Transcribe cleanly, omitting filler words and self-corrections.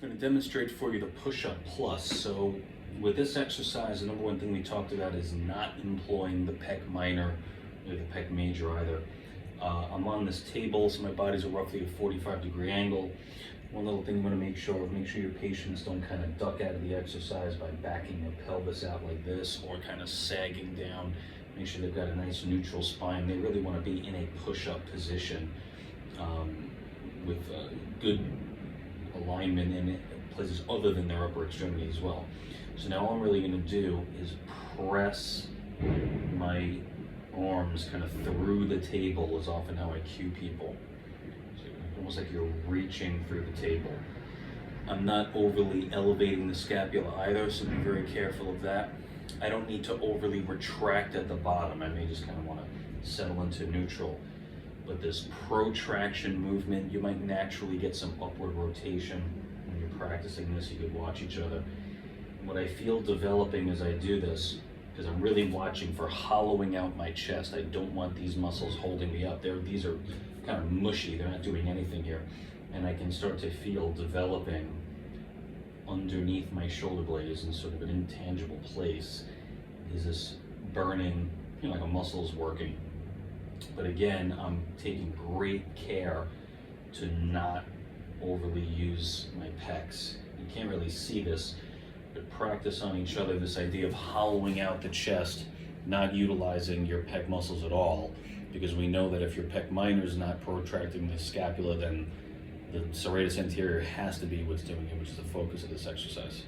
going to demonstrate for you the push-up plus. So with this exercise, the number one thing we talked about is not employing the pec minor or the pec major either. I'm on this table, so my body's at roughly a 45-degree angle. One little thing you want to make sure your patients don't kind of duck out of the exercise by backing their pelvis out like this or kind of sagging down. Make sure they've got a nice neutral spine. They really want to be in a push-up position with good alignment in places other than their upper extremity as well. So now all I'm really going to do is press my arms kind of through the table is often how I cue people. So almost like you're reaching through the table. I'm not overly elevating the scapula either, so be very careful of that. I don't need to overly retract at the bottom. I may just kind of want to settle into neutral. But this protraction movement, you might naturally get some upward rotation when you're practicing this. You could watch each other. What I feel developing as I do this, because I'm really watching for hollowing out my chest. I don't want these muscles holding me up. These are kind of mushy. They're not doing anything here. And I can start to feel developing underneath my shoulder blades in sort of an intangible place. Is this burning, like a muscle's working. But again, I'm taking great care to not overly use my pecs. You can't really see this, but practice on each other this idea of hollowing out the chest, not utilizing your pec muscles at all, because we know that if your pec minor is not protracting the scapula, then the serratus anterior has to be what's doing it, which is the focus of this exercise.